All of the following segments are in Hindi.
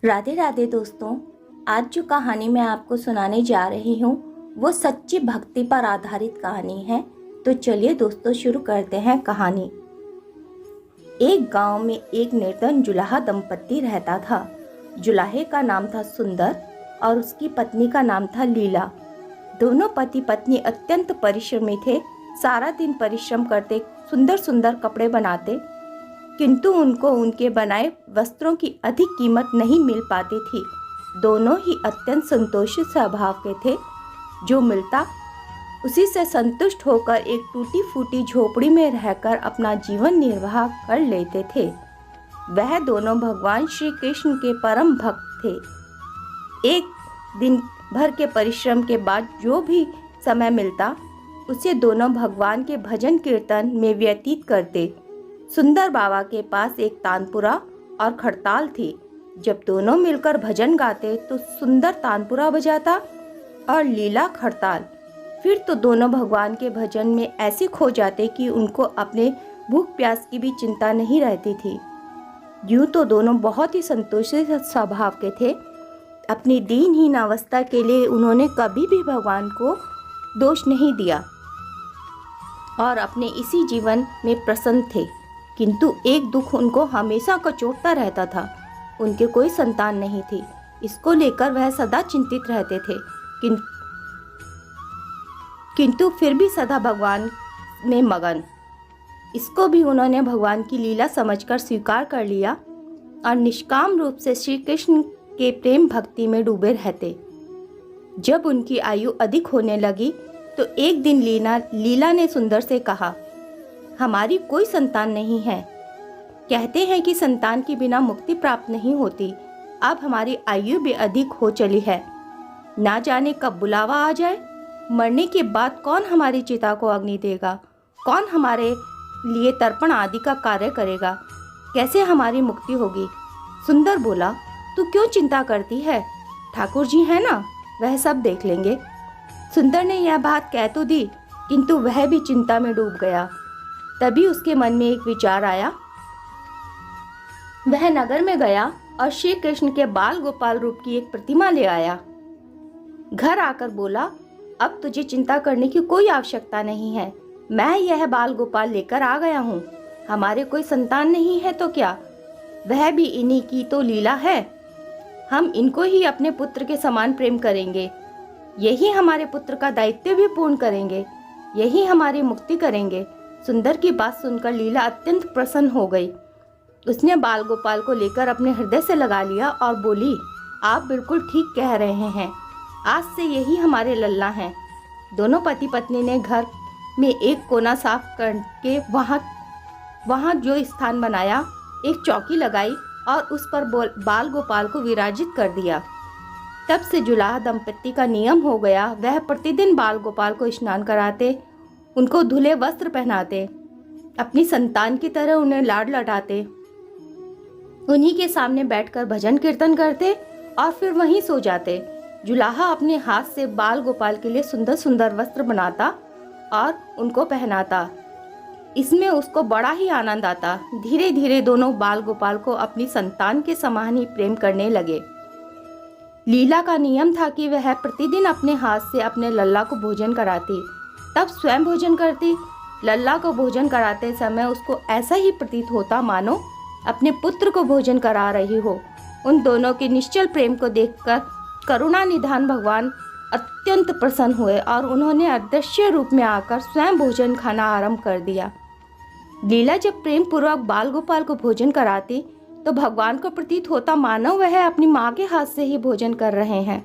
राधे राधे दोस्तों। आज जो कहानी मैं आपको सुनाने जा रही हूँ वो सच्ची भक्ति पर आधारित कहानी है। तो चलिए दोस्तों शुरू करते हैं कहानी। एक गांव में एक निर्धन जुलाहा दंपत्ति रहता था। जुलाहे का नाम था सुंदर और उसकी पत्नी का नाम था लीला। दोनों पति पत्नी अत्यंत परिश्रमी थे। सारा दिन परिश्रम करते, सुंदर सुंदर कपड़े बनाते, किंतु उनको उनके बनाए वस्त्रों की अधिक कीमत नहीं मिल पाती थी। दोनों ही अत्यंत संतोषी स्वभाव के थे। जो मिलता उसी से संतुष्ट होकर एक टूटी फूटी झोपड़ी में रहकर अपना जीवन निर्वाह कर लेते थे। वह दोनों भगवान श्री कृष्ण के परम भक्त थे। एक दिन भर के परिश्रम के बाद जो भी समय मिलता उसे दोनों भगवान के भजन कीर्तन में व्यतीत करते। सुंदर बाबा के पास एक तानपुरा और खड़ताल थी। जब दोनों मिलकर भजन गाते तो सुंदर तानपुरा बजाता और लीला खड़ताल। फिर तो दोनों भगवान के भजन में ऐसे खो जाते कि उनको अपने भूख प्यास की भी चिंता नहीं रहती थी। यूं तो दोनों बहुत ही संतोषी स्वभाव के थे। अपनी दीनहीन अवस्था के लिए उन्होंने कभी भी भगवान को दोष नहीं दिया और अपने इसी जीवन में प्रसन्न थे। किंतु एक दुख उनको हमेशा कचोटता रहता था। उनके कोई संतान नहीं थी। इसको लेकर वह सदा चिंतित रहते थे। किंतु फिर भी सदा भगवान में मगन। इसको भी उन्होंने भगवान की लीला समझकर स्वीकार कर लिया और निष्काम रूप से श्री कृष्ण के प्रेम भक्ति में डूबे रहते। जब उनकी आयु अधिक होने लगी तो एक दिन लीला ने सुंदर से कहा, हमारी कोई संतान नहीं है। कहते हैं कि संतान के बिना मुक्ति प्राप्त नहीं होती। अब हमारी आयु भी अधिक हो चली है। ना जाने कब बुलावा आ जाए। मरने के बाद कौन हमारी चिता को अग्नि देगा? कौन हमारे लिए तर्पण आदि का कार्य करेगा? कैसे हमारी मुक्ति होगी? सुंदर बोला, तू क्यों चिंता करती है? ठाकुर जी है ना, वह सब देख लेंगे। सुंदर ने यह बात कह तो दी, किंतु वह भी चिंता में डूब गया। तभी उसके मन में एक विचार आया। वह नगर में गया और श्री कृष्ण के बाल गोपाल रूप की एक प्रतिमा ले आया। घर आकर बोला, अब तुझे चिंता करने की कोई आवश्यकता नहीं है। मैं यह बाल गोपाल लेकर आ गया हूँ। हमारे कोई संतान नहीं है तो क्या, वह भी इन्हीं की तो लीला है। हम इनको ही अपने पुत्र के समान प्रेम करेंगे। यही हमारे पुत्र का दायित्व भी पूर्ण करेंगे। यही हमारी मुक्ति करेंगे। सुंदर की बात सुनकर लीला अत्यंत प्रसन्न हो गई। उसने बाल गोपाल को लेकर अपने हृदय से लगा लिया और बोली, आप बिल्कुल ठीक कह रहे हैं। आज से यही हमारे लल्ला हैं। दोनों पति पत्नी ने घर में एक कोना साफ करके वहाँ जो स्थान बनाया, एक चौकी लगाई और उस पर बाल गोपाल को विराजित कर दिया। तब से जुलाहा दंपत्ति का नियम हो गया। वह प्रतिदिन बाल गोपाल को स्नान कराते, उनको धुले वस्त्र पहनाते, अपनी संतान की तरह उन्हें लाड लटाते, उन्हीं के सामने बैठकर भजन कीर्तन करते और फिर वहीं सो जाते। जुलाहा अपने हाथ से बाल गोपाल के लिए सुंदर सुंदर वस्त्र बनाता और उनको पहनाता। इसमें उसको बड़ा ही आनंद आता। धीरे धीरे दोनों बाल गोपाल को अपनी संतान के समान ही प्रेम करने लगे। लीला का नियम था कि वह प्रतिदिन अपने हाथ से अपने लल्ला को भोजन कराती, तब स्वयं भोजन करती। लल्ला को भोजन कराते समय उसको ऐसा ही प्रतीत होता मानो अपने पुत्र को भोजन करा रही हो। उन दोनों के निश्चल प्रेम को देखकर करुणा निधान भगवान अत्यंत प्रसन्न हुए और उन्होंने अदृश्य रूप में आकर स्वयं भोजन खाना आरंभ कर दिया। लीला जब प्रेम पूर्वक बाल गोपाल को भोजन कराती तो भगवान को प्रतीत होता मानो वह अपनी माँ के हाथ से ही भोजन कर रहे हैं।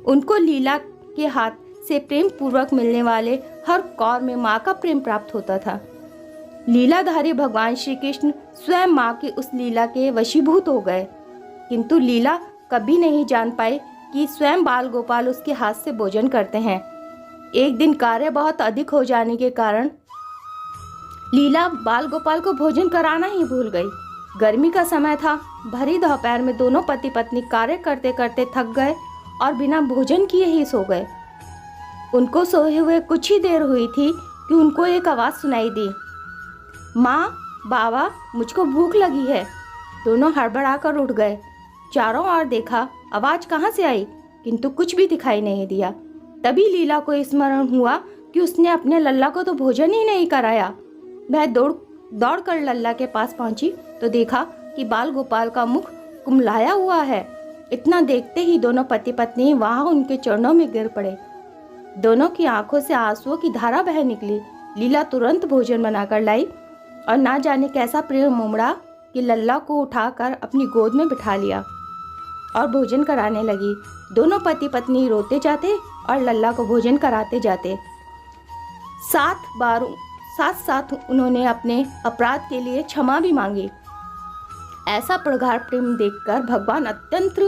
उनको लीला के हाथ से प्रेम पूर्वक मिलने वाले हर कौर में माँ का प्रेम प्राप्त होता था। लीलाधारी भगवान श्री कृष्ण स्वयं माँ की उस लीला के वशीभूत हो गए, किंतु लीला कभी नहीं जान पाई कि स्वयं बाल गोपाल उसके हाथ से भोजन करते हैं। एक दिन कार्य बहुत अधिक हो जाने के कारण लीला बाल गोपाल को भोजन कराना ही भूल गई। गर्मी का समय था। भरी दोपहर में दोनों पति पत्नी कार्य करते करते थक गए और बिना भोजन किए ही सो गए। उनको सोए हुए कुछ ही देर हुई थी कि उनको एक आवाज़ सुनाई दी, माँ, बाबा, मुझको भूख लगी है। दोनों हड़बड़ाकर उठ गए। चारों ओर देखा, आवाज कहाँ से आई, किंतु कुछ भी दिखाई नहीं दिया। तभी लीला को स्मरण हुआ कि उसने अपने लल्ला को तो भोजन ही नहीं कराया। वह दौड़ कर लल्ला के पास पहुंची तो देखा कि बाल गोपाल का मुख कुम्हलाया हुआ है। इतना देखते ही दोनों पति पत्नी वहां उनके चरणों में गिर पड़े। दोनों की आंखों से आंसुओं की धारा बह निकली। लीला तुरंत भोजन बनाकर लाई और ना जाने कैसा प्रेम उमड़ा कि लल्ला को उठाकर अपनी गोद में बिठा लिया और भोजन कराने लगी। दोनों पति पत्नी रोते जाते और लल्ला को भोजन कराते जाते। 7 बार साथ उन्होंने अपने अपराध के लिए क्षमा भी मांगी। ऐसा प्रगाढ़ प्रेम देखकर भगवान अत्यंत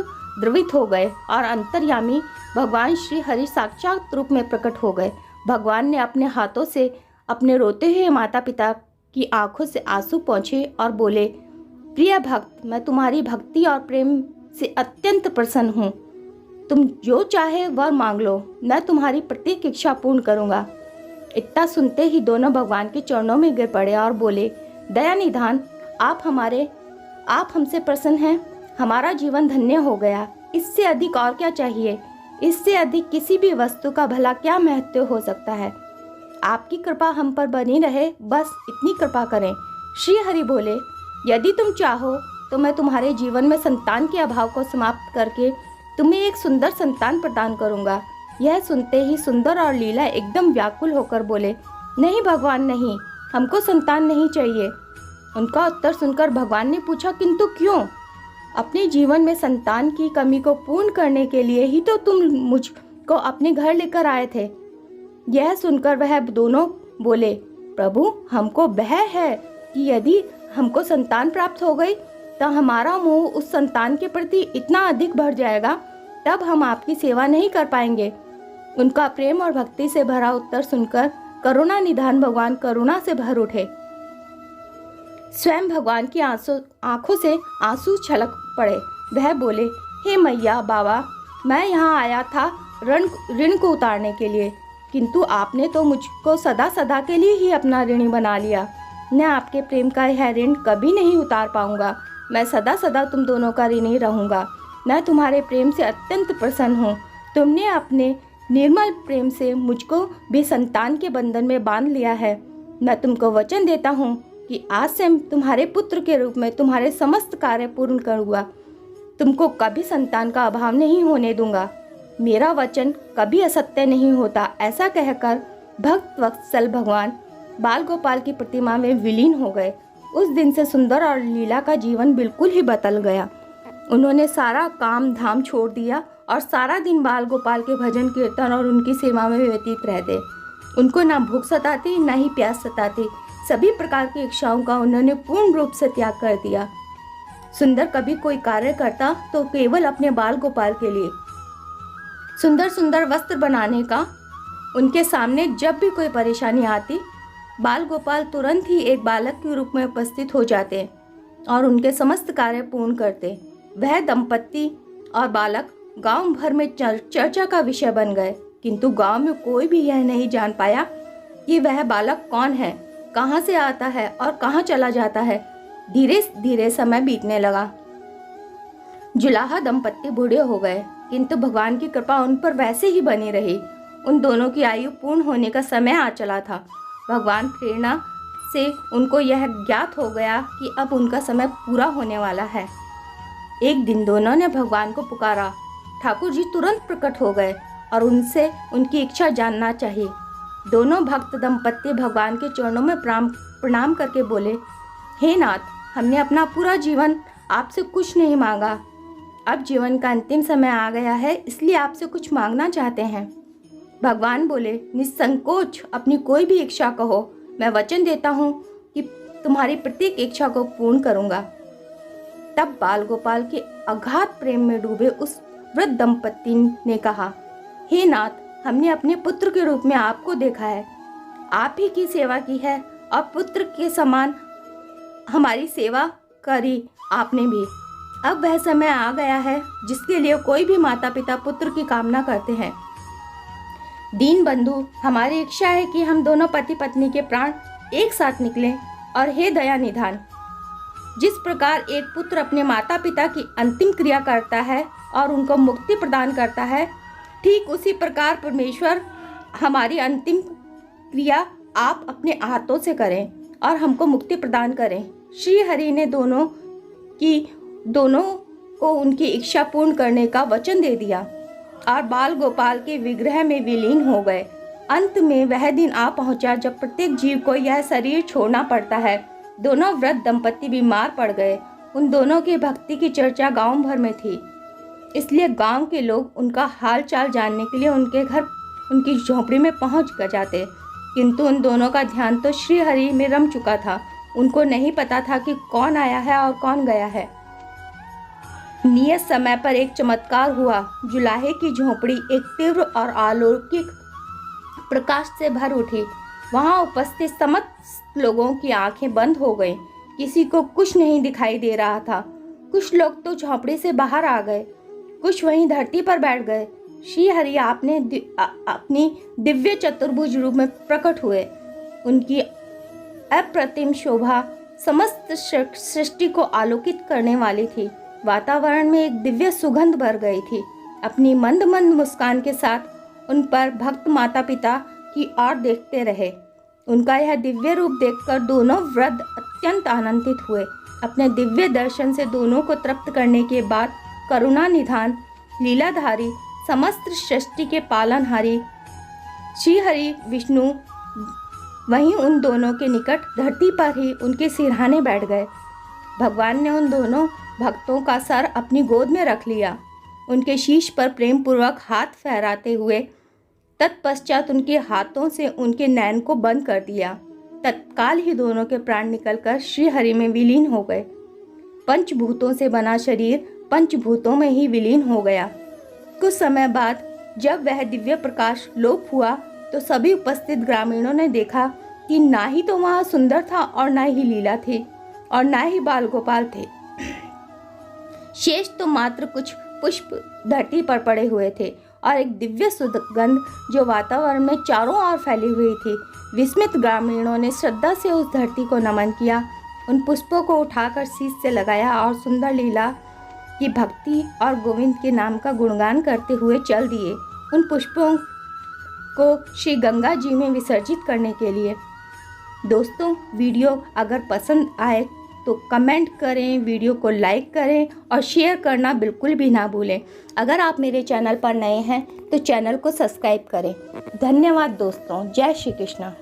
द्रवित हो गए और अंतर्यामी भगवान श्री हरि साक्षात रूप में प्रकट हो गए। भगवान ने अपने हाथों से अपने रोते हुए माता पिता की आंखों से आंसू पोंछे और बोले, प्रिय भक्त, मैं तुम्हारी भक्ति और प्रेम से अत्यंत प्रसन्न हूँ। तुम जो चाहे वह मांग लो, मैं तुम्हारी प्रत्येक इच्छा पूर्ण करूँगा। इतना सुनते ही दोनों भगवान के चरणों में गिर पड़े और बोले, दया निधान, आप हमसे प्रसन्न हैं। हमारा जीवन धन्य हो गया। इससे अधिक और क्या चाहिए? इससे अधिक किसी भी वस्तु का भला क्या महत्व हो सकता है? आपकी कृपा हम पर बनी रहे, बस इतनी कृपा करें। श्री हरि बोले, यदि तुम चाहो तो मैं तुम्हारे जीवन में संतान के अभाव को समाप्त करके तुम्हें एक सुंदर संतान प्रदान करूंगा। यह सुनते ही सुंदर और लीला एकदम व्याकुल होकर बोले, नहीं भगवान नहीं, हमको संतान नहीं चाहिए। उनका उत्तर सुनकर भगवान ने पूछा, किंतु क्यों? अपने जीवन में संतान की कमी को पूर्ण करने के लिए ही तो तुम मुझको अपने घर लेकर आए थे। यह सुनकर वह दोनों बोले, प्रभु, हमको भय है कि यदि हमको संतान प्राप्त हो गई तो हमारा मोह उस संतान के प्रति इतना अधिक बढ़ जाएगा, तब हम आपकी सेवा नहीं कर पाएंगे। उनका प्रेम और भक्ति से भरा उत्तर सुनकर करुणा निधान भगवान करुणा से भर उठे। स्वयं भगवान की आंखों से आंसू छलक पड़े। वह बोले, हे मैया बाबा, मैं यहाँ आया था ऋण को उतारने के लिए, किंतु आपने तो मुझको सदा सदा के लिए ही अपना ऋणी बना लिया। मैं आपके प्रेम का यह ऋण कभी नहीं उतार पाऊंगा। मैं सदा सदा तुम दोनों का ऋणी रहूंगा। मैं तुम्हारे प्रेम से अत्यंत प्रसन्न हूँ। तुमने अपने निर्मल प्रेम से मुझको भी संतान के बंधन में बांध लिया है। मैं तुमको वचन देता हूँ कि आज से तुम्हारे पुत्र के रूप में तुम्हारे समस्त कार्य पूर्ण करूँगा। तुमको कभी संतान का अभाव नहीं होने दूंगा। मेरा वचन कभी असत्य नहीं होता। ऐसा कहकर भक्त वत्सल भगवान बाल गोपाल की प्रतिमा में विलीन हो गए। उस दिन से सुंदर और लीला का जीवन बिल्कुल ही बदल गया। उन्होंने सारा काम धाम छोड़ दिया और सारा दिन बाल गोपाल के भजन कीर्तन और उनकी सेवा में व्यतीत रहते। उनको ना भूख सताती ना ही प्यास सताती। सभी प्रकार की इच्छाओं का उन्होंने पूर्ण रूप से त्याग कर दिया। सुंदर कभी कोई कार्य करता तो केवल अपने बाल गोपाल के लिए। सुंदर सुंदर वस्त्र बनाने का उनके सामने जब भी कोई परेशानी आती, बाल गोपाल तुरंत ही एक बालक के रूप में उपस्थित हो जाते और उनके समस्त कार्य पूर्ण करते। वह दंपत्ति और बालक गांव भर में चर्चा का विषय बन गए, किंतु गांव में कोई भी यह नहीं जान पाया कि वह बालक कौन है, कहाँ से आता है और कहाँ चला जाता है। धीरे धीरे समय बीतने लगा। जुलाहा दंपत्ति बूढ़े हो गए, किंतु भगवान की कृपा उन पर वैसे ही बनी रही। उन दोनों की आयु पूर्ण होने का समय आ चला था। भगवान प्रेरणा से उनको यह ज्ञात हो गया कि अब उनका समय पूरा होने वाला है। एक दिन दोनों ने भगवान को पुकारा। ठाकुर जी तुरंत प्रकट हो गए और उनसे उनकी इच्छा जानना चाहिए। दोनों भक्त दंपत्ति भगवान के चरणों में प्रणाम करके बोले, हे नाथ, हमने अपना पूरा जीवन आपसे कुछ नहीं मांगा। अब जीवन का अंतिम समय आ गया है, इसलिए आपसे कुछ मांगना चाहते हैं। भगवान बोले, निसंकोच अपनी कोई भी इच्छा कहो। मैं वचन देता हूँ कि तुम्हारी प्रत्येक इच्छा को पूर्ण करूँगा। तब बाल गोपाल के अगाध प्रेम में डूबे उस वृद्ध दंपत्ति ने कहा, हे नाथ, हमने अपने पुत्र के रूप में आपको देखा है। आप ही की सेवा की है और पुत्र के समान हमारी सेवा करी आपने भी। अब वह समय आ गया है जिसके लिए कोई भी माता पिता पुत्र की कामना करते हैं। दीन बंधु, हमारी इच्छा है कि हम दोनों पति पत्नी के प्राण एक साथ निकलें और हे दया निधान, जिस प्रकार एक पुत्र अपने माता पिता की अंतिम क्रिया करता है और उनको मुक्ति प्रदान करता है, ठीक उसी प्रकार परमेश्वर हमारी अंतिम क्रिया आप अपने हाथों से करें और हमको मुक्ति प्रदान करें। श्री हरि ने दोनों को उनकी इच्छा पूर्ण करने का वचन दे दिया और बाल गोपाल के विग्रह में विलीन हो गए। अंत में वह दिन आ पहुंचा जब प्रत्येक जीव को यह शरीर छोड़ना पड़ता है। दोनों वृद्ध दंपति बीमार पड़ गए। उन दोनों की भक्ति की चर्चा गांव भर में थी, इसलिए गांव के लोग उनका हाल चाल जानने के लिए उनके घर, उनकी झोपड़ी में पहुंच जाते। किंतु उन दोनों का ध्यान तो श्री हरि में रम चुका था। उनको नहीं पता था कि कौन आया है और कौन गया है। नियत समय पर एक चमत्कार हुआ। जुलाहे की झोपड़ी एक तीव्र और अलौकिक प्रकाश से भर उठी। वहां उपस्थित समस्त लोगों की आंखें बंद हो गईं। किसी को कुछ नहीं दिखाई दे रहा था। कुछ लोग तो झोपड़ी से बाहर आ गए, कुछ वहीं धरती पर बैठ गए। श्री हरि आपने अपनी दिव्य चतुर्भुज रूप में प्रकट हुए। उनकी अप्रतिम शोभा समस्त सृष्टि को आलोकित करने वाली थी। वातावरण में एक दिव्य सुगंध भर गई थी। अपनी मंद मंद मुस्कान के साथ उन पर भक्त माता पिता की ओर देखते रहे। उनका यह दिव्य रूप देखकर दोनों वृद्ध अत्यंत आनंदित हुए। अपने दिव्य दर्शन से दोनों को तृप्त करने के बाद करुणा निधान, लीलाधारी, समस्त सृष्टि के पालनहारी श्री हरि विष्णु वहीं उन दोनों के निकट धरती पर ही उनके सिरहाने बैठ गए। भगवान ने उन दोनों भक्तों का सर अपनी गोद में रख लिया, उनके शीश पर प्रेम पूर्वक हाथ फहराते हुए तत्पश्चात उनके हाथों से उनके नैन को बंद कर दिया। तत्काल ही दोनों के प्राण निकलकर श्री हरि में विलीन हो गए। पंचभूतों से बना शरीर पंचभूतों में ही विलीन हो गया। कुछ समय बाद जब वह दिव्य प्रकाश लोप हुआ तो सभी उपस्थित ग्रामीणों ने देखा कि ना ही तो वहाँ सुंदर था और ना ही लीला थी और ना ही बाल गोपाल थे। शेष तो मात्र कुछ पुष्प धरती पर पड़े हुए थे और एक दिव्य सुगंध जो वातावरण में चारों ओर फैली हुई थी। विस्मित ग्रामीणों ने श्रद्धा से उस धरती को नमन किया, उन पुष्पों को उठाकर शीश से लगाया और सुंदर लीला की भक्ति और गोविंद के नाम का गुणगान करते हुए चल दिए उन पुष्पों को श्री गंगा जी में विसर्जित करने के लिए। दोस्तों, वीडियो अगर पसंद आए तो कमेंट करें, वीडियो को लाइक करें और शेयर करना बिल्कुल भी ना भूलें। अगर आप मेरे चैनल पर नए हैं तो चैनल को सब्सक्राइब करें। धन्यवाद दोस्तों। जय श्री कृष्ण।